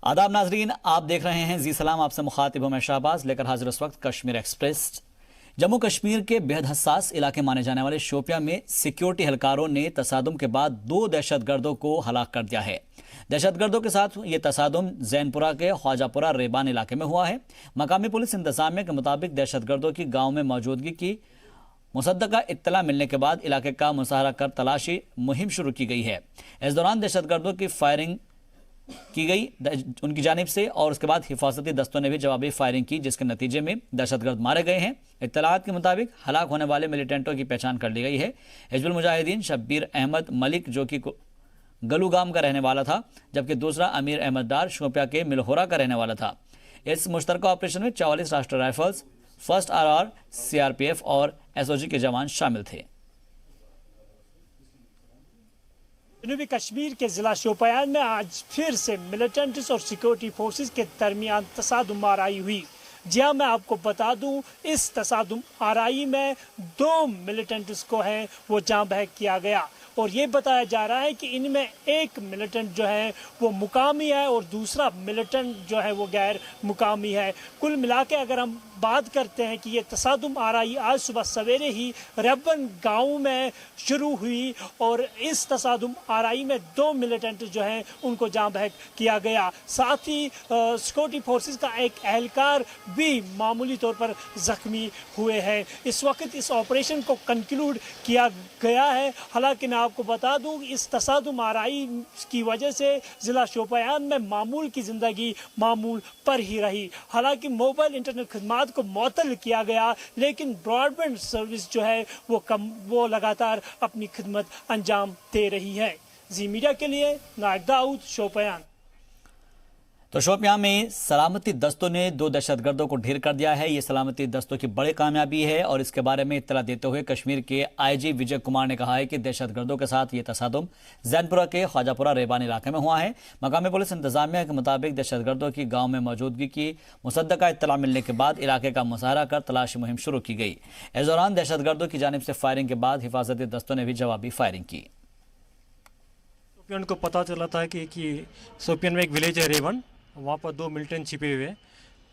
आदाब नाजरीन, आप देख रहे हैं जी सलाम। आपसे मुखातिब हूं मैं शाहबाज, लेकर हाजिर इस वक्त कश्मीर एक्सप्रेस। जम्मू कश्मीर के बेहद हसास इलाके माने जाने वाले शोपियां में सिक्योरिटी एहलकारों ने तसादुम के बाद 2 दहशतगर्दों को हलाक कर दिया है। दहशतगर्दों के साथ ये तसादुम जैनपुरा के ख्वाजापुरा रेबान इलाके में हुआ है। मकामी पुलिस इंतजामिया के मुताबिक दहशतगर्दों की गाँव में मौजूदगी की मुसद्दका इत्तला मिलने के बाद इलाके का मुसाहरा कर तलाशी मुहिम शुरू की गई है। इस दौरान दहशतगर्दों की फायरिंग की गई उनकी जानिब से, और उसके बाद हिफाजती दस्तों ने भी जवाबी फायरिंग की, जिसके नतीजे में दहशतगर्द मारे गए हैं। इत्तलात के मुताबिक हलाक होने वाले मिलिटेंटों की पहचान कर ली गई है। हिजबुल मुजाहिदीन शब्बीर अहमद मलिक, जो कि गलूगाम का रहने वाला था, जबकि दूसरा अमीर अहमद डार शोपिया के मिलहोरा का रहने वाला था। इस मुश्तरका ऑपरेशन में 44 राष्ट्रीय राइफल्स, फर्स्ट आरआर, सीआरपीएफ और एसओजी के जवान शामिल थे। जनूबी कश्मीर के जिला शोपियान में आज फिर से मिलिटेंट्स और सिक्योरिटी फोर्सेस के दरमियान तसादुम आराई हुई। जी हाँ, मैं आपको बता दूं, इस तसादुम आराई में 2 मिलिटेंट्स को है वो जान बहक किया गया, और ये बताया जा रहा है कि इनमें एक मिलिटेंट जो है वो मुकामी है और दूसरा मिलिटेंट जो है वो गैर मुकामी है। कुल मिला के अगर हम बात करते हैं कि ये तसादुम आराई आज सुबह सवेरे ही रेबन गांव में शुरू हुई, और इस तसादुम आराई में 2 मिलिटेंट जो हैं उनको जान बहक किया गया। साथ ही सिक्योरिटी फोर्सेस का एक एहलकार भी मामूली तौर पर जख्मी हुए हैं। इस वक्त इस ऑपरेशन को कंक्लूड किया गया है। हालांकि मैं आपको बता दूं, इस तसादुम आराई की वजह से ज़िला शोपियान में मामूल की ज़िंदगी मामूल पर ही रही। हालांकि मोबाइल इंटरनेट खिदमात को मुअत्तल किया गया, लेकिन ब्रॉडबैंड सर्विस जो है वो लगातार अपनी खिदमत अंजाम दे रही है। जी मीडिया के लिए नायक दाऊद, शोपियान। तो शोपियां में सलामती दस्तों ने 2 दहशतगर्दों को ढेर कर दिया है। ये सलामती दस्तों की बड़ी कामयाबी है, और इसके बारे में इत्तला देते हुए कश्मीर के आईजी विजय कुमार ने कहा है कि दहशतगर्दों के साथ ये तसादुम जैनपुरा के ख्वाजापुरा रेबान इलाके में हुआ है। मकामी पुलिस इंतजामिया के मुताबिक दहशतगर्दों की गाँव में मौजूदगी की मुसद्दका इत्तला मिलने के बाद इलाके का मुसाहरा कर तलाशी मुहिम शुरू की गई। इस दौरान दहशतगर्दों की जानिब से फायरिंग के बाद हिफाजती दस्तों ने भी जवाबी फायरिंग की। शोपियान को पता चला था कि शोपियान में एक विलेज है रेवन, वहाँ पर 2 मिलिटेंट छिपे हुए हैं।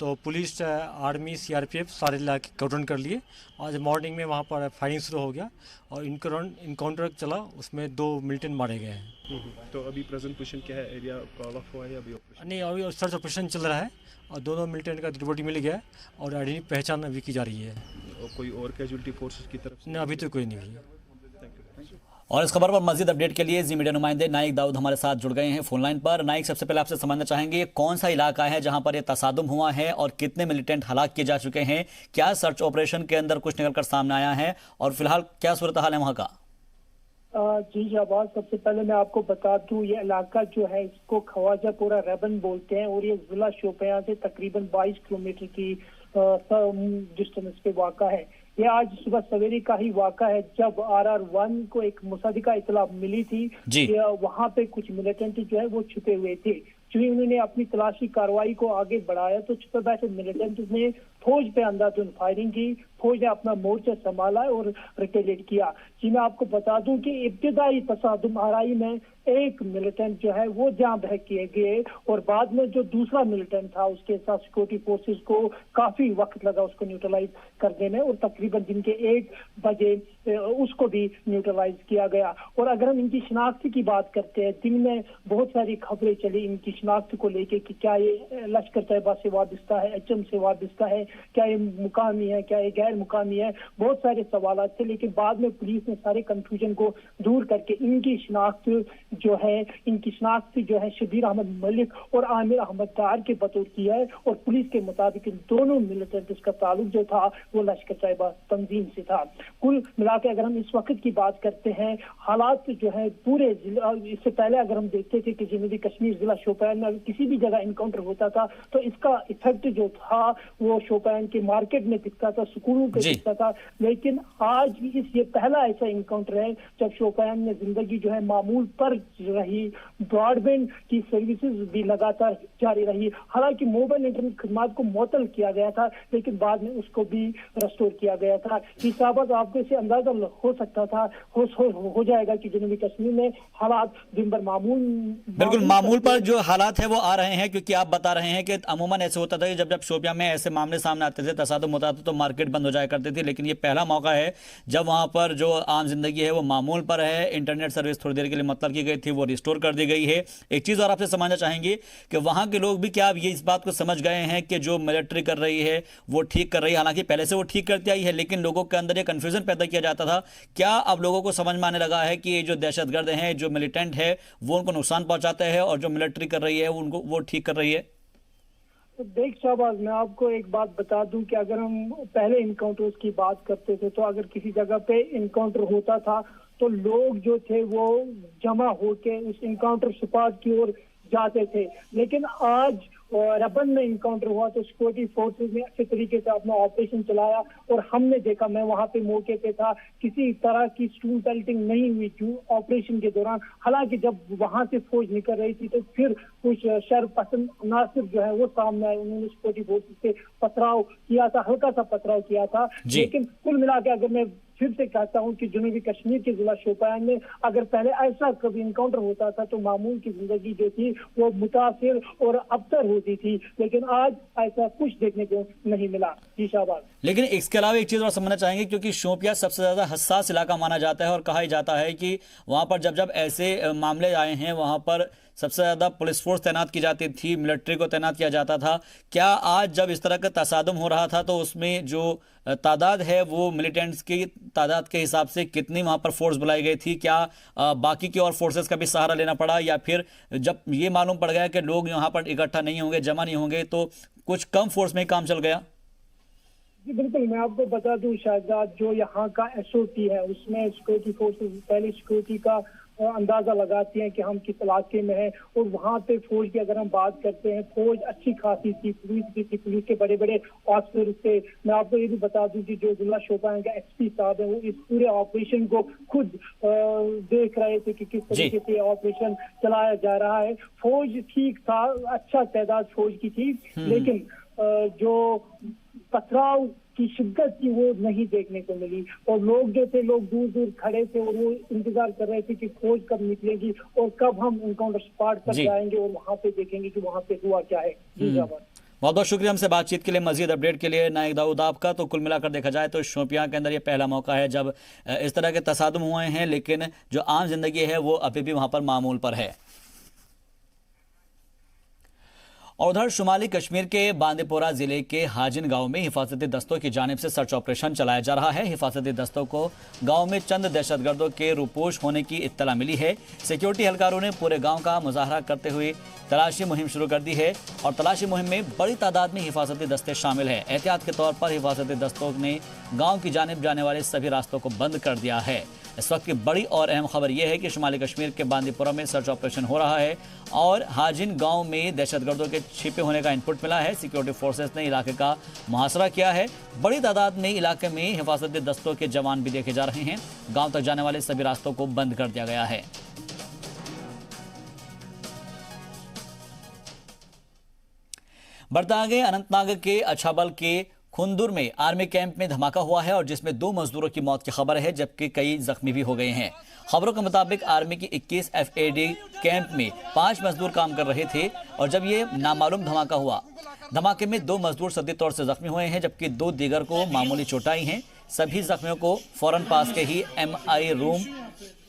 तो पुलिस, आर्मी, सीआरपीएफ सारे इलाके कॉर्डन कर लिए। आज मॉर्निंग में वहाँ पर फायरिंग शुरू हो गया और इनकाउंटर चला, उसमें 2 मिलिटेंट मारे गए हैं। तो अभी प्रेजेंट पोजीशन क्या है? एरिया कॉल ऑफ हुआ है अभी ऑपरेशन? नहीं, अभी सर्च ऑपरेशन चल रहा है और दोनों मिलिटेंट का डेड बॉडी मिल गया है और आइडेंटिटी पहचान अभी की जा रही है। और कोई और कैजुअलिटी फोर्सेस की तरफ से? नहीं, अभी तो कोई नहीं हुई। और इस खबर पर मजीद अपडेट के लिए जी मीडिया नुमाइंदे नाइक दाऊद हमारे साथ जुड़ गए हैं फोन लाइन पर। नाइक, सबसे पहले आपसे समझना चाहेंगे, ये कौन सा इलाका है जहां पर ये तसादुम हुआ है और कितने मिलिटेंट हलाक किए जा चुके हैं? क्या सर्च ऑपरेशन के अंदर कुछ निकलकर सामने आया है, और फिलहाल क्या सूरत हाल है वहां का? जी शाहबाज, सबसे पहले मैं आपको बता दूं, ये इलाका जो है इसको ख्वाजापुरा रेबन बोलते हैं, और ये जिला शोपियां से तकरीबन 22 किलोमीटर की डिस्टेंस पे वाक़ा है। ये आज सुबह सवेरे का ही वाक़ा है, जब RR1 को एक मुसद्दका इत्तला मिली थी कि वहाँ पे कुछ मिलिटेंट जो है वो छुपे हुए थे। चूंकि उन्होंने अपनी तलाशी कार्रवाई को आगे बढ़ाया तो छुपे बैठे मिलिटेंट ने फौज पे अंधाधुंध फायरिंग की। फौज ने अपना मोर्चा संभाला और रिटेलिएट किया। जी मैं आपको बता दूं कि इब्तिदाई तसादुम आराई में एक मिलिटेंट जो है वो जान बहक किए गए, और बाद में जो दूसरा मिलिटेंट था उसके साथ सिक्योरिटी फोर्सेस को काफी वक्त लगा उसको न्यूट्रलाइज करने में, और तकरीबन दिन के 1 बजे उसको भी न्यूट्रलाइज किया गया। और अगर हम इनकी शनाख्त की बात करते हैं, दिन में बहुत सारी खबरें चली इनकी शनाख्त को लेके कि क्या ये लश्कर तैयबा से वाबस्ता है, HM से वाबस्ता है, क्या ये मुकामी है, क्या ये गैर मुकामी है, बहुत सारे सवाल थे। लेकिन बाद में पुलिस ने सारे कंफ्यूजन को दूर करके इनकी शनाख्त जो है शब्बीर अहमद मलिक और आमिर अहमद डार के बतौर की है, और पुलिस के मुताबिक इन दोनों मिलिटेंट्स का ताल्लुक जो था वो लश्कर तैयबा तंजीम से था। कुल मिला के अगर हम इस वक्त की बात करते हैं, हालात जो है पूरे जिला, इससे पहले अगर हम देखते थे कि जनूबी कश्मीर जिला शोपियान में किसी भी जगह इनकाउंटर होता था तो इसका इफेक्ट जो था वो शोपियान शोपियान के मार्केट में दिखता था, स्कूलों पे दिखता था। लेकिन आज ये पहला ऐसा इनकाउंटर है जब शोपियान में जिंदगी जो है मामूल पर रही। ब्रॉडबैंड की सर्विसेज भी लगातार जारी रही। हालांकि मोबाइल इंटरनेट खदमात को मुअत्तल किया गया था, लेकिन बाद में उसको भी रेस्टोर किया गया था। हिसाबत आपको इसे अंदाजा हो सकता था, हो जाएगा कि जनूबी कश्मीर में हालात दिन भर बिल्कुल मामूल पर जो हालात है वो आ रहे हैं, क्योंकि आप बता रहे हैं कि अमूमन ऐसे होता था कि जब शोपियां में ऐसे मामले सामने आते थे, तसादुम होता था, तो मार्केट बंद हो जाया करती थी। लेकिन ये पहला मौका है जब वहां पर जो आम जिंदगी है वो मामूल पर है। इंटरनेट सर्विस थोड़ी देर के लिए मुअत्तल की गई थी, वो रिस्टोर कर दी गई है। एक चीज और आपसे समझना चाहेंगे कि वहां के लोग भी क्या अब ये इस बात को समझ गए हैं कि जो मिलिट्री कर रही है वो ठीक कर रही है? हालांकि पहले से वो ठीक करती आई है, लेकिन लोगों के अंदर ये कंफ्यूजन पैदा किया जाता था। क्या अब लोगों को समझ में आने लगा है कि ये जो दहशतगर्द हैं, जो मिलिटेंट है, वो उनको नुकसान पहुंचाते हैं और जो मिलिट्री कर रही है उनको वो ठीक कर रही है? तो देख शाहबाज, मैं आपको एक बात बता दूं कि अगर हम पहले इनकाउंटर्स की बात करते थे तो अगर किसी जगह पे इनकाउंटर होता था तो लोग जो थे वो जमा होके उस इनकाउंटर स्पॉट की ओर जाते थे। लेकिन आज रबन में इनकाउंटर हुआ तो सिक्योरिटी फोर्सेस ने अच्छे तरीके से अपना ऑपरेशन चलाया और हमने देखा, मैं वहां पे मौके पे था, किसी तरह की स्टूल पेल्टिंग नहीं हुई ऑपरेशन के दौरान। हालांकि जब वहां से फौज निकल रही थी तो फिर कुछ शर पसंद नासिर जो है वो सामने आए, उन्होंने सिक्योरिटी फोर्सेस से पथराव किया था, हल्का सा पथराव किया था। लेकिन कुल मिला के अगर मैं फिर से कहता हूं कि जनूबी कश्मीर के जिला शोपियान में अगर पहले ऐसा कभी इनकाउंटर होता था तो मामूल की जिंदगी जो थी वो मुतासिर और अबतर होती थी, लेकिन आज ऐसा कुछ देखने को नहीं मिला। जी शाहबाज। लेकिन इसके अलावा एक चीज और समझना चाहेंगे, क्योंकि शोपियां सबसे ज्यादा हसास इलाका माना जाता है और कहा जाता है कि वहां पर जब जब ऐसे मामले आए हैं वहां पर सबसे ज्यादा पुलिस फोर्स तैनात की जाती थी, मिलिट्री को तैनात किया जाता था। क्या आज जब इस तरह का तसादुम हो रहा था तो उसमें जो तादाद है वो मिलिटेंट्स की तादाद के हिसाब से कितनी वहां पर फोर्स बुलाई गई थी? क्या बाकी की और फोर्सेस का भी सहारा लेना पड़ा, या फिर जब ये मालूम पड़ गया कि लोग यहाँ पर इकट्ठा नहीं होंगे, जमा नहीं होंगे, तो कुछ कम फोर्स में ही काम चल गया? जी बिल्कुल, मैं आपको बता दूं शाहजाद, जो यहाँ का SOT है उसमें सिक्योरिटी फोर्सेस पहले सिक्योरिटी का अंदाजा लगाती हैं कि हम किस इलाके में हैं। और वहाँ पे फौज की अगर हम बात करते हैं, फौज अच्छी खासी थी, पुलिस भी थी, पुलिस के बड़े बड़े ऑफिसर थे। मैं आपको ये भी बता दूं कि जो जिला शोपियान का SP साहब है वो इस पूरे ऑपरेशन को खुद देख रहे थे कि किस तरीके से ऑपरेशन चलाया जा रहा है। फौज ठीक था, अच्छा तादाद फौज की थी, लेकिन जो पथराव की शिद्दत थी वो नहीं देखने को मिली। और लोग जो थे, लोग दूर दूर खड़े थे और वो इंतजार कर रहे थे कि फौज कब निकलेगी और कब हम इनकाउंटर स्पॉट पर जाएंगे और वहां पे देखेंगे कि वहां पे हुआ क्या है। जी जवान, बहुत बहुत शुक्रिया हमसे बातचीत के लिए। मजीद अपडेट के लिए नाइक दाऊद आपका। तो कुल मिलाकर देखा जाए तो शोपियां के अंदर ये पहला मौका है जब इस तरह के तसादुम हुए हैं, लेकिन जो आम जिंदगी है वो अभी भी वहां पर मामूल पर है। और उधर शुमाली कश्मीर के बांदीपोरा जिले के हाजिन गांव में हिफाजती दस्तों की जानिब से सर्च ऑपरेशन चलाया जा रहा है। हिफाजती दस्तों को गांव में चंद दहशतगर्दों के रुपोश होने की इत्तला मिली है। सिक्योरिटी एहलकारों ने पूरे गांव का मुजाहरा करते हुए तलाशी मुहिम शुरू कर दी है और तलाशी मुहिम में बड़ी तादाद में हिफाजती दस्ते शामिल हैं। एहतियात के तौर पर हिफाजती दस्तों ने गाँव की जानिब जाने वाले सभी रास्तों को बंद कर दिया है। इस वक्त की बड़ी और अहम खबर यह है कि शुमाली कश्मीर के बांदीपोरा में सर्च ऑपरेशन हो रहा है और हाजिन गांव में दहशतगर्दों के छिपे होने का इनपुट मिला है। सिक्योरिटी फोर्सेस ने इलाके का मुहासरा किया है। बड़ी तादाद में इलाके में हिफाजती दस्तों के जवान भी देखे जा रहे हैं। गांव तक जाने वाले सभी रास्तों को बंद कर दिया गया है। बढ़ता आगे, अनंतनाग के अछाबल के खुंदुर में आर्मी कैंप में धमाका हुआ है और जिसमें 2 मजदूरों की मौत की खबर है, जबकि कई जख्मी भी हो गए हैं। खबरों के मुताबिक आर्मी की 21 FAD कैंप में 5 मजदूर काम कर रहे थे और जब ये नामालूम धमाका हुआ, धमाके में 2 मजदूर शदीद तौर से जख्मी हुए हैं, जबकि 2 दीगर को मामूली चोट आई हैं। सभी जख्मियों को फौरन पास के ही MI रूम,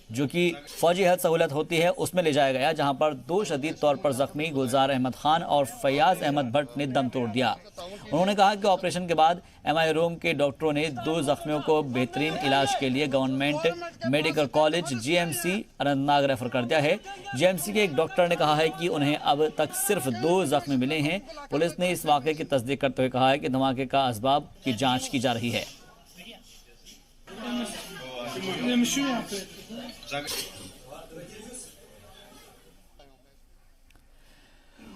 जो कि फौजी हेल्थ सहूलत होती है, उसमें ले जाया गया, जहां पर 2 शदीद तौर पर जख्मी गुलजार अहमद खान और फयाज अहमद भट्ट ने दम तोड़ दिया। उन्होंने कहा कि ऑपरेशन के बाद MI रूम के डॉक्टरों ने 2 जख्मियों को बेहतरीन इलाज के लिए government medical college GMC Anantnag refer कर दिया है। GMC के एक डॉक्टर ने कहा है कि उन्हें अब तक सिर्फ 2 जख्मी मिले हैं। पुलिस ने इस वाक़े की तस्दीक करते हुए कहा है कि धमाके का असबाब की जाँच की जा रही है।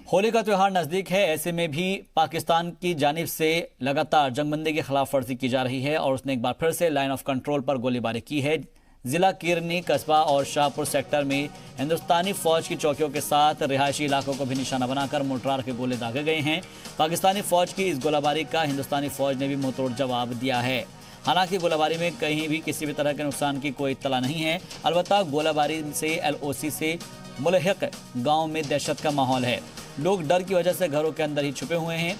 होली का त्यौहार नजदीक है, ऐसे में भी पाकिस्तान की जानिब से लगातार जंगबंदी की खिलाफ वर्जी की जा रही है और उसने एक बार फिर से लाइन ऑफ कंट्रोल पर गोलीबारी की है। जिला किरनी, कस्बा और शाहपुर सेक्टर में हिंदुस्तानी फौज की चौकियों के साथ रिहायशी इलाकों को भी निशाना बनाकर मोर्टार के गोले दागे गए हैं। पाकिस्तानी फौज की इस गोलाबारी का हिंदुस्तानी फौज ने भी मुंहतोड़ जवाब दिया है। हालांकि गोलाबारी में कहीं भी किसी भी तरह के नुकसान की कोई इत्तला नहीं है। अलबत्ता गोलाबारी से LOC से मुल्हिक गांव में दहशत का माहौल है। लोग डर की वजह से घरों के अंदर ही छुपे हुए हैं।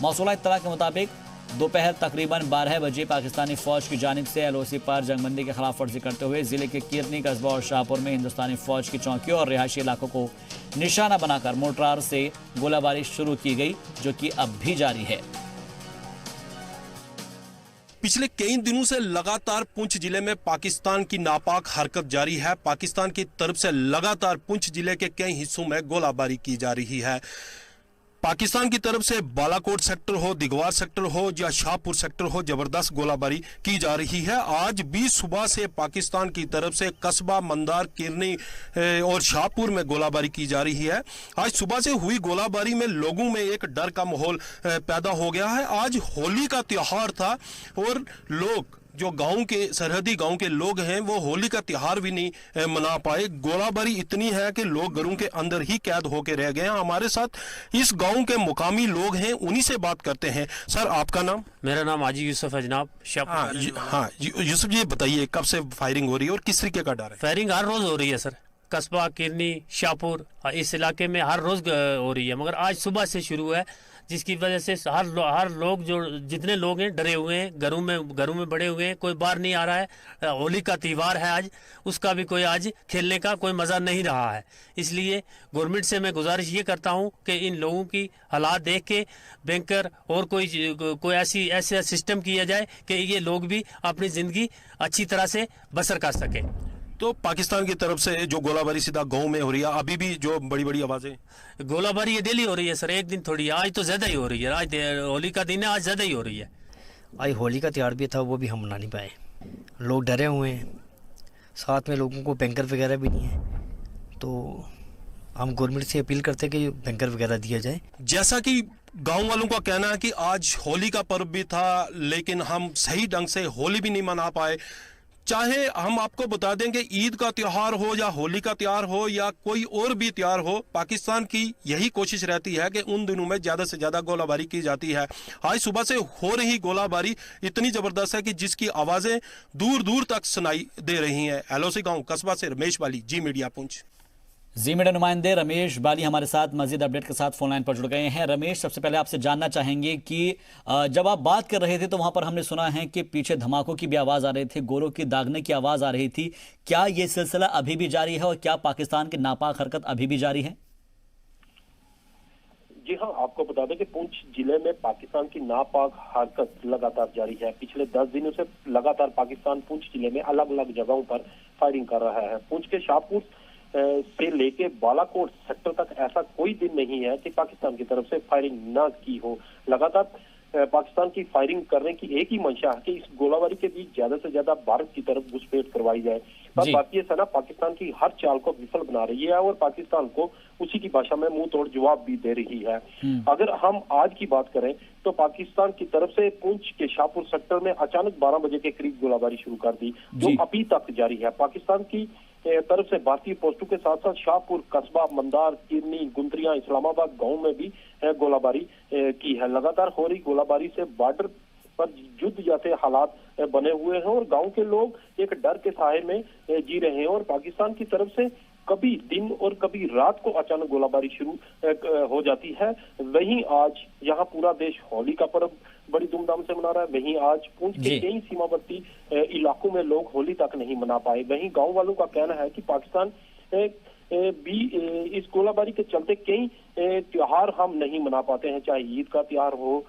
मौसूला इत्तला के मुताबिक दोपहर तकरीबन 12 बजे पाकिस्तानी फौज की जानिब से LOC पर जंगबंदी की खिलाफ वर्जी करते हुए जिले के किरनी, कस्बा और शाहपुर में हिंदुस्तानी फौज की चौकियों और रिहायशी इलाकों को निशाना बनाकर मोर्टार से गोलाबारी शुरू की गई, जो कि अब भी जारी है। पिछले कई दिनों से लगातार पुंछ जिले में पाकिस्तान की नापाक हरकत जारी है। पाकिस्तान की तरफ से लगातार पुंछ जिले के कई हिस्सों में गोलाबारी की जा रही है। पाकिस्तान की तरफ से बालाकोट सेक्टर हो, दिगवार सेक्टर हो या शाहपुर सेक्टर हो, जबरदस्त गोलाबारी की जा रही है। आज भी सुबह से पाकिस्तान की तरफ से कस्बा, मंदार, किरनी और शाहपुर में गोलाबारी की जा रही है। आज सुबह से हुई गोलाबारी में लोगों में एक डर का माहौल पैदा हो गया है। आज होली का त्योहार था और लोग जो गांव के सरहदी गांव के लोग हैं वो होली का त्योहार भी नहीं मना पाए। गोलाबारी इतनी है कि लोग घरों के अंदर ही कैद होकर रह गए हैं। हमारे साथ इस गांव के मुकामी लोग हैं, उन्हीं से बात करते हैं। सर, आपका नाम? मेरा नाम हाजी यूसुफ है जनाब। हाँ, यूसुफ जी बताइए, कब से फायरिंग हो रही है और किस तरीके का डर है? फायरिंग हर रोज हो रही है सर। कस्बा, किरनी, शाहपुर, इस इलाके में हर रोज हो रही है, मगर आज सुबह से शुरू है, जिसकी वजह से हर लोग जो जितने लोग हैं डरे हुए हैं, घरों में बड़े हुए हैं, कोई बाहर नहीं आ रहा है। होली का त्यौहार है आज, उसका भी कोई आज खेलने का कोई मज़ा नहीं रहा है। इसलिए गवर्नमेंट से मैं गुजारिश ये करता हूँ कि इन लोगों की हालात देख के बैंकर और कोई ऐसा सिस्टम किया जाए कि ये लोग भी अपनी ज़िंदगी अच्छी तरह से बसर कर सकें। तो पाकिस्तान की तरफ से जो गोलाबारी सीधा गांव में हो रही है, अभी भी जो बड़ी बड़ी आवाजें? गोलाबारी ये डेली हो रही है सर, एक दिन थोड़ी, आज तो ज्यादा ही हो रही है। आज होली का दिन है, आज ज्यादा ही हो रही है। आज होली का त्यौहार भी था, वो भी हम मना नहीं पाए। लोग डरे हुए हैं, साथ में लोगों को बैंकर वगैरह भी नहीं है, तो हम गवर्नमेंट से अपील करते हैं कि बैंकर वगैरह दिया जाए। जैसा कि गांव वालों का कहना है कि आज होली का पर्व भी था, लेकिन हम सही ढंग से होली भी नहीं मना पाए। चाहे हम आपको बता दें कि ईद का त्यौहार हो या होली का त्यौहार हो या कोई और भी त्यौहार हो, पाकिस्तान की यही कोशिश रहती है कि उन दिनों में ज़्यादा से ज़्यादा गोलाबारी की जाती है। आज सुबह से हो रही गोलाबारी इतनी ज़बरदस्त है कि जिसकी आवाज़ें दूर दूर तक सुनाई दे रही हैं। LOC गांव कस्बा से रमेश बाली, जी मीडिया पुंछ। जी मीडिया नुमाइंदे रमेश बाली हमारे साथ मजीद अपडेट के साथ फोन लाइन पर जुड़ गए हैं। रमेश, सबसे पहले आपसे जानना चाहेंगे कि जब आप बात कर रहे थे तो वहां पर हमने सुना है कि पीछे धमाकों की भी आवाज आ रही थी, गोलों की दागने की आवाज आ रही थी। क्या ये सिलसिला अभी भी जारी है और क्या पाकिस्तान की नापाक हरकत अभी भी जारी है? जी हाँ, आपको बता दें कि पुंछ जिले में पाकिस्तान की नापाक हरकत लगातार जारी है। पिछले 10 दिनों से लगातार पाकिस्तान पुंछ जिले में अलग अलग जगहों पर फायरिंग कर रहा है। पुंछ के शाहपुर से लेके बालाकोट सेक्टर तक ऐसा कोई दिन नहीं है कि पाकिस्तान की तरफ से फायरिंग ना की हो। लगातार पाकिस्तान की फायरिंग करने की एक ही मंशा है कि इस गोलाबारी के बीच ज्यादा से ज्यादा भारत की तरफ घुसपैठ करवाई जाए। पर भारतीय सेना पाकिस्तान की हर चाल को विफल बना रही है और पाकिस्तान को उसी की भाषा में मुंह तोड़ जवाब भी दे रही है। अगर हम आज की बात करें तो पाकिस्तान की तरफ से पुंछ के शाहपुर सेक्टर में अचानक 12 बजे के करीब गोलाबारी शुरू कर दी, जो अभी तक जारी है। पाकिस्तान की तरफ से भारतीय पोस्टों के साथ साथ शाहपुर, कस्बा, मंदार, किरनी, गुंतरिया, इस्लामाबाद गांव में भी गोलाबारी की है। लगातार हो रही गोलाबारी से बॉर्डर पर युद्ध जैसे हालात बने हुए हैं और गांव के लोग एक डर के साए में जी रहे हैं और पाकिस्तान की तरफ से कभी दिन और कभी रात को अचानक गोलाबारी शुरू हो जाती है। वहीं आज यहाँ पूरा देश होली का पर्व बड़ी धूमधाम से मना रहा है। वहीं आज पुंछ के कई सीमावर्ती इलाकों में लोग होली तक नहीं मना पाए। वहीं गांव वालों का कहना है कि पाकिस्तान भी इस गोलाबारी के चलते कई त्योहार हम नहीं मना पाते हैं, चाहे ईद का त्योहार हो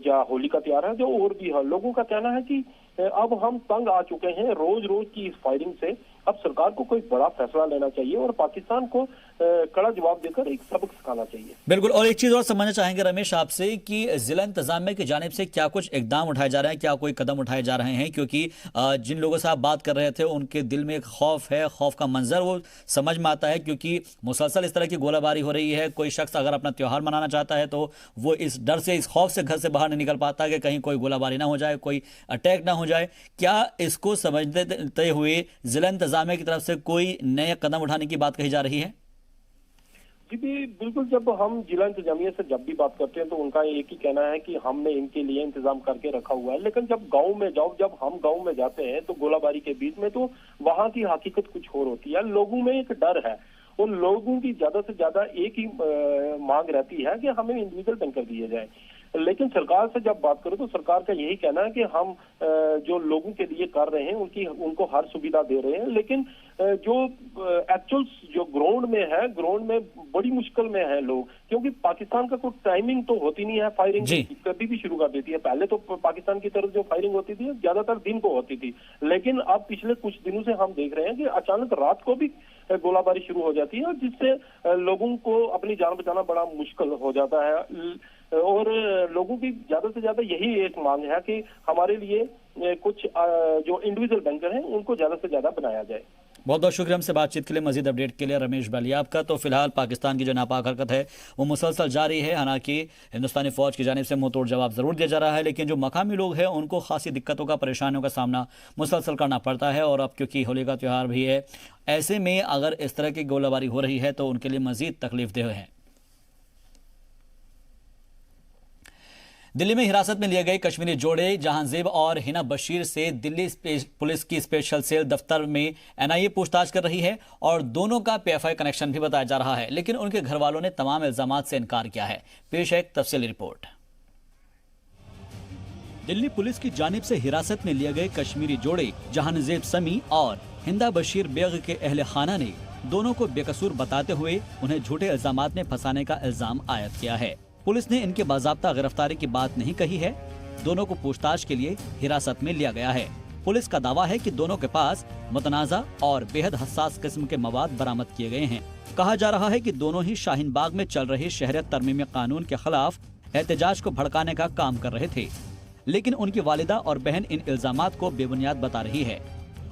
या होली का त्योहार है, जो और भी है। लोगों का कहना है कि अब हम तंग आ चुके हैं रोज रोज की इस फायरिंग से। अब सरकार को कोई बड़ा फैसला लेना चाहिए और पाकिस्तान को कड़ा जवाब देकर एक सबक सिखाना चाहिए। बिल्कुल। और एक चीज और समझना चाहेंगे रमेश आपसे कि जिला इंतजामिया की जानिब से क्या कुछ इकदाम उठाए जा रहे हैं, क्या कोई कदम उठाए जा रहे हैं? क्योंकि जिन लोगों से आप बात कर रहे थे उनके दिल में एक खौफ है, खौफ का मंजर वो समझ में आता है, क्योंकि मुसलसल इस तरह की गोलाबारी हो रही है। कोई शख्स अगर अपना त्यौहार मनाना चाहता है तो वो इस डर से, इस खौफ से घर से बाहर नहीं निकल पाता कि कहीं कोई गोलाबारी ना हो जाए, कोई अटैक ना हो जाए। क्या इसको समझते हुए जिला इंतजामिया की तरफ से कोई नए कदम उठाने की बात कही जा रही है? जी बिल्कुल, जब हम जिला इंतजामिया से जब भी बात करते हैं तो उनका एक ही कहना है कि हमने इनके लिए इंतजाम करके रखा हुआ है। लेकिन जब गांव में जाओ, जब हम गांव में जाते हैं तो गोलाबारी के बीच में तो वहां की हकीकत कुछ और होती है। लोगों में एक डर है, उन लोगों की ज्यादा से ज्यादा एक ही मांग रहती है कि हमें इंडिविजुअल टैंकर दिए जाए। लेकिन सरकार से जब बात करो तो सरकार का यही कहना है कि हम जो लोगों के लिए कर रहे हैं उनको हर सुविधा दे रहे हैं। लेकिन जो एक्चुअल जो ग्राउंड में बड़ी मुश्किल में है लोग, क्योंकि पाकिस्तान का कोई टाइमिंग तो होती नहीं है, फायरिंग कभी भी शुरू कर देती है। पहले तो पाकिस्तान की तरफ जो फायरिंग होती थी ज्यादातर दिन को होती थी, लेकिन अब पिछले कुछ दिनों से हम देख रहे हैं कि अचानक रात को भी गोलाबारी शुरू हो जाती है, जिससे लोगों को अपनी जान बचाना बड़ा मुश्किल हो जाता है। और लोगों की ज्यादा से ज्यादा यही एक मांग है कि हमारे लिए कुछ जो इंडिविजुअल बैंकर हैं उनको ज्यादा से ज्यादा बनाया जाए। बहुत बहुत शुक्रिया हमसे बातचीत के लिए। मजीद अपडेट के लिए रमेश बलिया आपका। तो फिलहाल पाकिस्तान की जो नापाक हरकत है वो मुसलसल जारी है। हालांकि हिंदुस्तानी फौज की जानिब से मुंह तोड़ जवाब जरूर दिया जा रहा है, लेकिन जो मकामी लोग हैं उनको खासी दिक्कतों का, परेशानियों का सामना मुसलसल करना पड़ता है। और अब क्योंकि होली का त्यौहार भी है, ऐसे में अगर इस तरह की गोलाबारी हो रही है तो उनके लिए मजीद तकलीफदेह है। दिल्ली में हिरासत में लिए गए कश्मीरी जोड़े जहांजेब और हिना बशीर से दिल्ली पुलिस की स्पेशल सेल दफ्तर में एनआईए पूछताछ कर रही है और दोनों का पीएफआई कनेक्शन भी बताया जा रहा है, लेकिन उनके घर वालों ने तमाम इल्जामात से इनकार किया है। पेश है एक तफसीली रिपोर्ट। दिल्ली पुलिस की जानिब से हिरासत में लिए गए कश्मीरी जोड़े जहांजेब समी और हिंदा बशीर बेग के अहले खाना ने दोनों को बेकसूर बताते हुए उन्हें झूठे इल्जामात में फंसाने का इल्जाम आयद किया है। पुलिस ने इनके बाज़ाब्ता गिरफ्तारी की बात नहीं कही है। दोनों को पूछताछ के लिए हिरासत में लिया गया है। पुलिस का दावा है कि दोनों के पास मुतनाज़ा और बेहद हसास किस्म के मवाद बरामद किए गए हैं। कहा जा रहा है कि दोनों ही शाहीन बाग में चल रहे शहरियत तरमीमी कानून के खिलाफ एहतजाज को भड़काने का काम कर रहे थे, लेकिन उनकी वालिदा और बहन इन इल्जामात को बेबुनियाद बता रही है।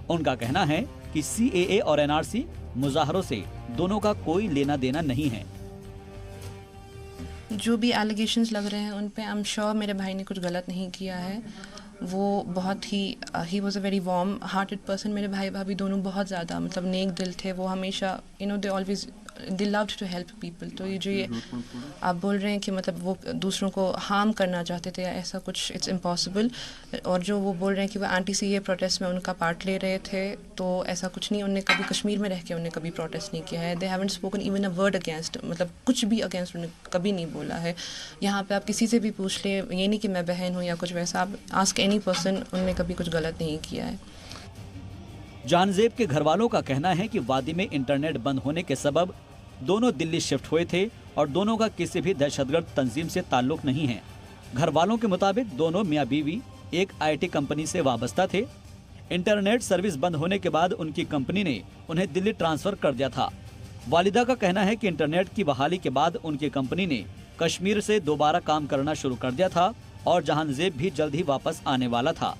उनका कहना है कि CAA और NRC मुजाहरों से दोनों का कोई लेना देना नहीं है। जो भी एलिगेशंस लग रहे हैं उन पे आई एम श्योर मेरे भाई ने कुछ गलत नहीं किया है। वो बहुत he was a very warm hearted person. मेरे भाई भाभी दोनों बहुत ज़्यादा मतलब नेक दिल थे। वो हमेशा they always they loved to help people. तो ये जो ये आप बोल रहे हैं कि मतलब वो दूसरों को हार्म करना चाहते थे या ऐसा कुछ, इट्स इम्पॉसिबल। और जो वो बोल रहे हैं कि वो anti-CAA प्रोटेस्ट में उनका पार्ट ले रहे थे, तो ऐसा कुछ नहीं। उन्होंने कभी कश्मीर में रह के उन्हें कभी प्रोटेस्ट नहीं किया है। They haven't spoken even a word against, मतलब कुछ भी अगेंस्ट उन्होंने कभी नहीं बोला है। यहाँ पे आप किसी से भी पूछ ले, ये नहीं कि मैं बहन हूँ या कुछ वैसा, आप आस्क एनी पर्सन, उन्होंने कभी कुछ गलत नहीं किया है। जहांजेब के घर वालों का कहना है कि वादी में इंटरनेट बंद होने के सबब दोनों दिल्ली शिफ्ट हुए थे और दोनों का किसी भी दहशतगर्द तंजीम से ताल्लुक नहीं है। घर वालों के मुताबिक दोनों मियाँ बीवी एक IT कंपनी से वाबस्ता थे। इंटरनेट सर्विस बंद होने के बाद उनकी कंपनी ने उन्हें दिल्ली ट्रांसफर कर दिया था। वालिदा का कहना है कि इंटरनेट की बहाली के बाद उनकी कंपनी ने कश्मीर से दोबारा काम करना शुरू कर दिया था और जहांजेब भी जल्द ही वापस आने वाला था।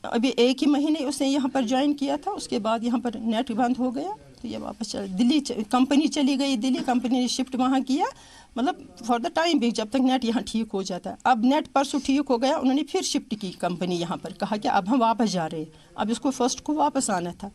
अभी 1 ही महीने उसने यहाँ पर ज्वाइन किया था, उसके बाद यहाँ पर नेट बंद हो गया तो ये वापस दिल्ली कंपनी चली गई। दिल्ली कंपनी ने शिफ्ट वहाँ किया, मतलब फॉर द टाइम भी, जब तक नेट यहाँ ठीक हो जाता है। अब नेट परसों ठीक हो गया, उन्होंने फिर शिफ्ट की कंपनी यहाँ पर, कहा कि अब हम वापस जा रहे हैं। अब इसको फर्स्ट को वापस आना था।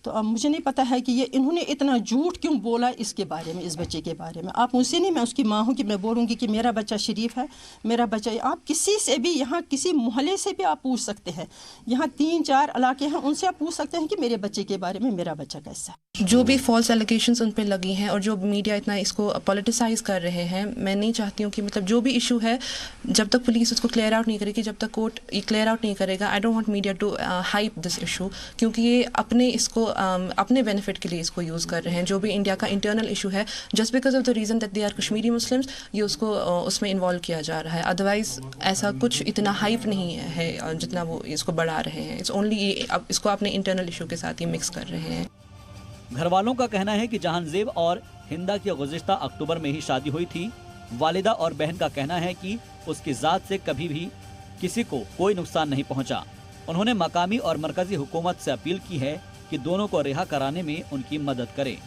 तो अब मुझे नहीं पता है कि ये इन्होंने इतना झूठ क्यों बोला इसके बारे में, इस बच्चे के बारे में। आप मुझसे नहीं, मैं उसकी माँ हूँ कि मैं बोलूँगी कि मेरा बच्चा शरीफ है, मेरा बच्चा। आप किसी से भी, यहाँ किसी मोहल्ले से भी आप पूछ सकते हैं। यहाँ 3-4 इलाके हैं, उनसे आप पूछ सकते हैं कि मेरे बच्चे के बारे में, मेरा बच्चा कैसा है। जो भी फॉल्स एलिगेशंस उन पे लगी हैं और जो मीडिया इतना इसको पॉलिटिसाइज कर रहे हैं, मैं नहीं चाहती हूँ कि मतलब जो भी इशू है, जब तक पुलिस उसको क्लियर आउट नहीं करेगी, जब तक कोर्ट ये क्लियर आउट नहीं करेगा, I don't want media to hype this issue, क्योंकि ये अपने इसको अपने बेनिफिट के लिए इसको यूज़ कर रहे हैं। जो भी इंडिया का इंटरनल इशू है, just because of the reason that they are Kashmiri Muslims, ये उसको उसमें इन्वॉल्व किया जा रहा है। अदरवाइज ऐसा कुछ इतना हाइप नहीं है जितना वो इसको बढ़ा रहे हैं। इट्स ओनली अब इसको अपने इंटरनल इशू के साथ ही मिक्स कर रहे हैं। घर वालों का कहना है कि जहांजेब और हिंदा की गुज़िश्ता अक्टूबर में ही शादी हुई थी। वालिदा और बहन का कहना है कि उसकी ज़ात से कभी भी किसी को कोई नुकसान नहीं पहुंचा। उन्होंने मकामी और मरकजी हुकूमत से अपील की है कि दोनों को रिहा कराने में उनकी मदद करे।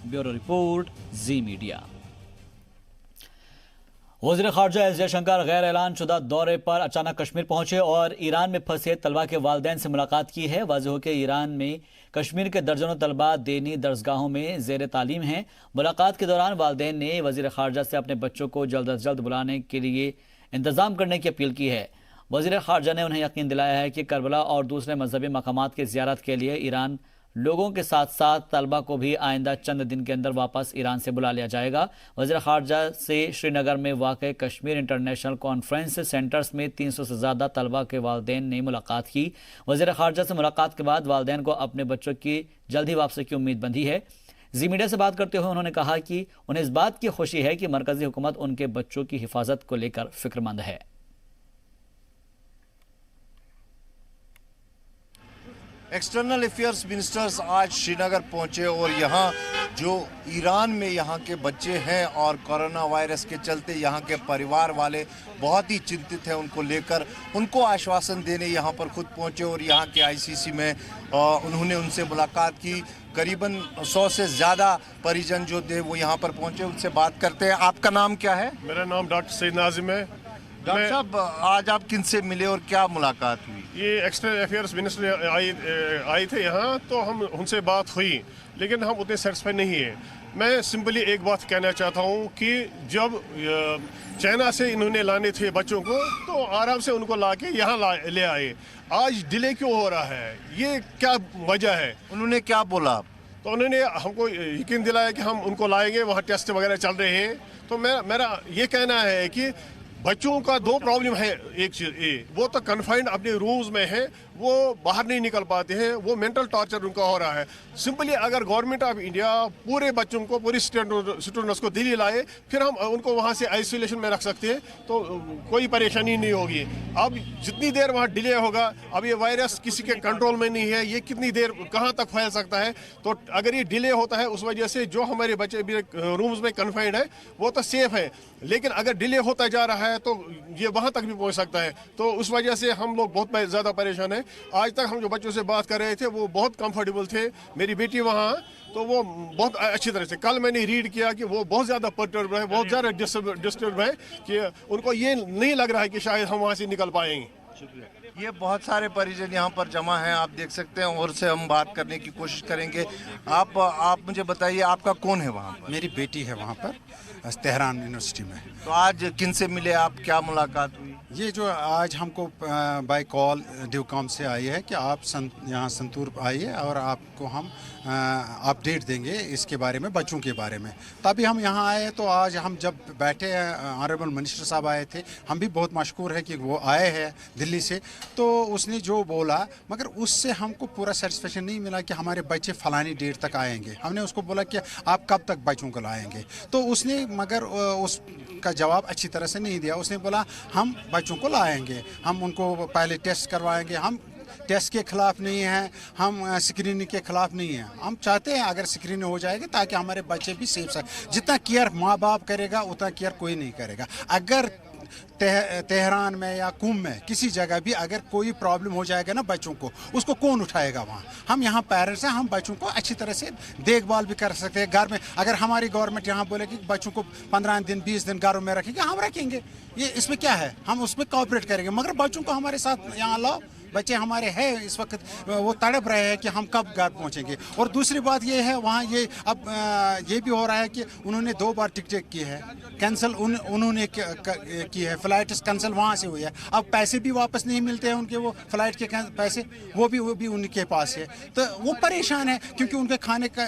ब्यूरो रिपोर्ट, जी मीडिया। वज़ीर ख़ारजा एस जयशंकर गैर ऐलान शुदा दौरे पर अचानक कश्मीर पहुंचे और ईरान में फंसे तलबा के वालिदैन से मुलाकात की है। वाज़ेह हो कि ईरान में कश्मीर के दर्जनों तलबा दीनी दरसगाहों में ज़ेर तालीम हैं। मुलाकात के दौरान वालिदैन ने वज़ीर ख़ारजा से अपने बच्चों को जल्द अज जल्द बुलाने के लिए इंतज़ाम करने की अपील की है। वज़ीर ख़ारजा ने उन्हें यकीन दिलाया है कि करबला और दूसरे मजहबी मकामात की ज़ियारत के लिए ईरान लोगों के साथ साथ तलबा को भी आइंदा चंद दिन के अंदर वापस ईरान से बुला लिया जाएगा। वज़ीर ख़ारजा से श्रीनगर में वाक़ कश्मीर इंटरनेशनल कॉन्फ्रेंस सेंटर्स में 300 से ज़्यादा तलबा के वालिदैन ने मुलाकात की। वज़ीर ख़ारजा से मुलाकात के बाद वालिदैन को अपने बच्चों की जल्द ही वापसी की उम्मीद बंधी है। जी मीडिया से बात करते हुए उन्होंने कहा कि उन्हें इस बात की खुशी है कि मरकज़ी हुकूमत उनके बच्चों की हिफाजत को लेकर फिक्रमंद है। एक्सटर्नल अफेयर्स मिनिस्टर्स आज श्रीनगर पहुंचे और यहाँ जो ईरान में यहाँ के बच्चे हैं और कोरोना वायरस के चलते यहाँ के परिवार वाले बहुत ही चिंतित हैं, उनको लेकर उनको आश्वासन देने यहाँ पर खुद पहुंचे और यहाँ के आईसीसी में उन्होंने उनसे मुलाकात की। करीबन 100 से ज़्यादा परिजन जो थे वो यहाँ पर पहुंचे, उनसे बात करते हैं। आपका नाम क्या है? मेरा नाम डॉक्टर सईद नाजिम है। डॉक्टर साहब, आज आप किनसे मिले और क्या मुलाकात हुई? ये एक्सटर्नल अफेयर्स मिनिस्टर आए थे यहाँ, तो हम उनसे बात हुई, लेकिन हम उतने सेटिस्फाई नहीं है। मैं सिंपली एक बात कहना चाहता हूँ कि जब चाइना से इन्होंने लाने थे बच्चों को, तो आराम से उनको ला के यहाँ ले आए। आज डिले क्यों हो रहा है, ये क्या वजह है? उन्होंने क्या बोला? तो उन्होंने हमको यकीन दिलाया कि हम उनको लाएंगे, वहाँ टेस्ट वगैरह चल रहे हैं। तो मेरा ये कहना है कि बच्चों का दो प्रॉब्लम है। एक चीज वो तो कन्फाइंड अपने रूम्स में है, वो बाहर नहीं निकल पाते हैं, वो मेंटल टॉर्चर उनका हो रहा है। सिंपली अगर गवर्नमेंट ऑफ इंडिया पूरे बच्चों को, पूरे स्टूडेंट्स को दिल्ली लाए, फिर हम उनको वहाँ से आइसोलेशन में रख सकते हैं, तो कोई परेशानी नहीं होगी। अब जितनी देर वहाँ डिले होगा, अब ये वायरस किसी के कंट्रोल में नहीं है, ये कितनी देर कहाँ तक फैल सकता है। तो अगर ये डिले होता है, उस वजह से जो हमारे बच्चे भी रूम्स में कन्फाइंड है वो तो सेफ है, लेकिन अगर डिले होता जा रहा है तो ये वहाँ तक भी पहुँच सकता है। तो उस वजह से हम लोग बहुत ज़्यादा परेशान हैं। आज तक हम जो बच्चों से बात कर रहे थे वो बहुत कंफर्टेबल थे। मेरी बेटी वहाँ, तो वो बहुत अच्छी तरह से, कल मैंने रीड किया कि वो बहुत ज़्यादा पर्टर्ब है, बहुत ज़्यादा डिस्टर्ब है, कि उनको ये नहीं लग रहा है कि शायद हम वहाँ से निकल पाएंगे। ये बहुत सारे परिजन यहाँ पर जमा हैं, आप देख सकते हैं, और से हम बात करने की कोशिश करेंगे। आप मुझे बताइए, आपका कौन है वहाँ पर? मेरी बेटी है वहाँ पर तेहरान यूनिवर्सिटी में। तो आज किन से मिले आप, क्या मुलाकात हुई? ये जो आज हमको बाय कॉल ड्यूकॉम से आई है कि आप यहाँ संतूर आइए और आपको हम अपडेट देंगे इसके बारे में, बच्चों के बारे में। तभी हम यहाँ आए। तो आज हम जब बैठे, ऑनरेबल मिनिस्टर साहब आए थे, हम भी बहुत मशकूर है कि वो आए हैं दिल्ली से। तो उसने जो बोला, मगर उससे हमको पूरा सेटिस्फेक्शन नहीं मिला कि हमारे बच्चे फलानी डेट तक आएंगे। हमने उसको बोला कि आप कब तक बच्चों को लाएंगे, तो उसने मगर उसका जवाब अच्छी तरह से नहीं दिया। उसने बोला हम बच्चों को लाएंगे, हम उनको पहले टेस्ट करवाएंगे, हम टेस्ट के खिलाफ नहीं हैं, हम स्क्रीनिंग के खिलाफ नहीं हैं। हम चाहते हैं अगर स्क्रीनिंग हो जाएगी ताकि हमारे बच्चे भी सेफ सकें। जितना केयर माँ बाप करेगा उतना केयर कोई नहीं करेगा। अगर तेहरान में या कुम में किसी जगह भी अगर कोई प्रॉब्लम हो जाएगा ना बच्चों को, उसको कौन उठाएगा वहाँ? हम यहाँ पेरेंट्स हैं, हम बच्चों को अच्छी तरह से देखभाल भी कर सकते हैं। घर में अगर हमारी गवर्नमेंट यहाँ बोलेगी कि बच्चों को 15 दिन 20 दिन घरों में रखेंगे, हम रखेंगे। ये इसमें क्या है, हम उसमें कोऑपरेट करेंगे, मगर बच्चों को हमारे साथ यहाँ लाओ। बच्चे हमारे हैं इस वक्त, वो तड़प रहे हैं कि हम कब घर पहुंचेंगे। और दूसरी बात ये है, वहाँ ये अब ये भी हो रहा है कि उन्होंने 2 बार टिकट की है कैंसिल, उन्होंने की है, फ्लाइट कैंसिल वहाँ से हुई है। अब पैसे भी वापस नहीं मिलते हैं उनके, वो फ्लाइट के पैसे वो भी उनके पास है। तो वो परेशान है क्योंकि उनके खाने का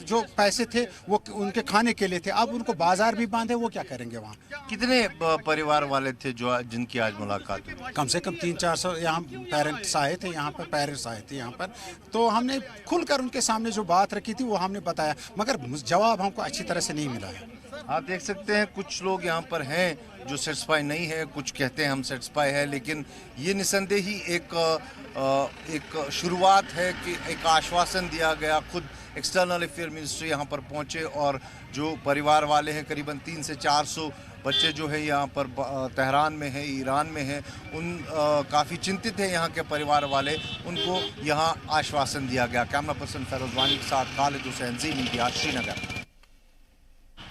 जो पैसे थे वो उनके खाने के लिए थे, अब उनको बाजार भी बांधे, वो क्या करेंगे वहाँ? कितने परिवार वाले थे जो जिनकी आज मुलाकात हुई? कम से कम 300-400 यहाँ पेरेंट्स आए थे यहाँ पर, तो हमने खुलकर उनके सामने जो बात रखी थी वो हमने बताया, मगर जवाब हमको अच्छी तरह से नहीं मिला है। आप देख सकते हैं कुछ लोग यहाँ पर हैं जो सेटिस्फाई नहीं है, कुछ कहते हैं हम सेटिस्फाई है, लेकिन ये निसंदेह ही एक शुरुआत है कि एक आश्वासन दिया गया। खुद एक्सटर्नल अफेयर मिनिस्टर यहाँ पर पहुँचे और जो परिवार वाले हैं करीबन 300 से 400 बच्चे जो है यहाँ पर तेहरान में है, ईरान में है, उन काफ़ी चिंतित है यहाँ के परिवार वाले, उनको यहाँ आश्वासन दिया गया। कैमरा पर्सन फैरोज वानी के साथ Khalid Hussain, Zee media, Srinagar.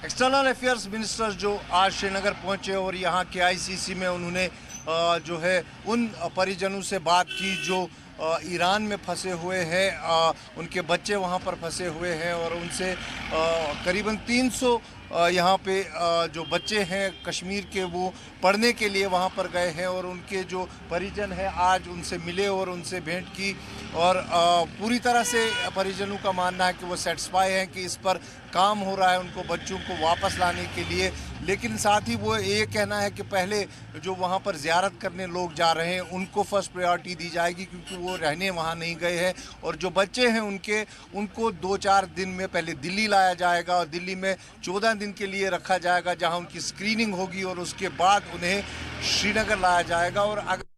External affairs minister जो आज श्रीनगर पहुंचे और यहाँ के आईसीसी में उन्होंने जो है उन परिजनों से बात की जो ईरान में फंसे हुए हैं, उनके बच्चे वहाँ पर फंसे हुए हैं और उनसे करीबन 300 यहाँ पे जो बच्चे हैं कश्मीर के वो पढ़ने के लिए वहाँ पर गए हैं और उनके जो परिजन हैं आज उनसे मिले और उनसे भेंट की और पूरी तरह से परिजनों का मानना है कि वो सेटिस्फाई हैं कि इस पर काम हो रहा है उनको बच्चों को वापस लाने के लिए। लेकिन साथ ही वो ये कहना है कि पहले जो वहाँ पर ज़ियारत करने लोग जा रहे हैं उनको फर्स्ट प्रायोरिटी दी जाएगी क्योंकि वो रहने वहाँ नहीं गए हैं, और जो बच्चे हैं उनको 2-4 दिन में पहले दिल्ली लाया जाएगा और दिल्ली में 14 दिन के लिए रखा जाएगा जहाँ उनकी स्क्रीनिंग होगी और उसके बाद उन्हें श्रीनगर लाया जाएगा। और अगर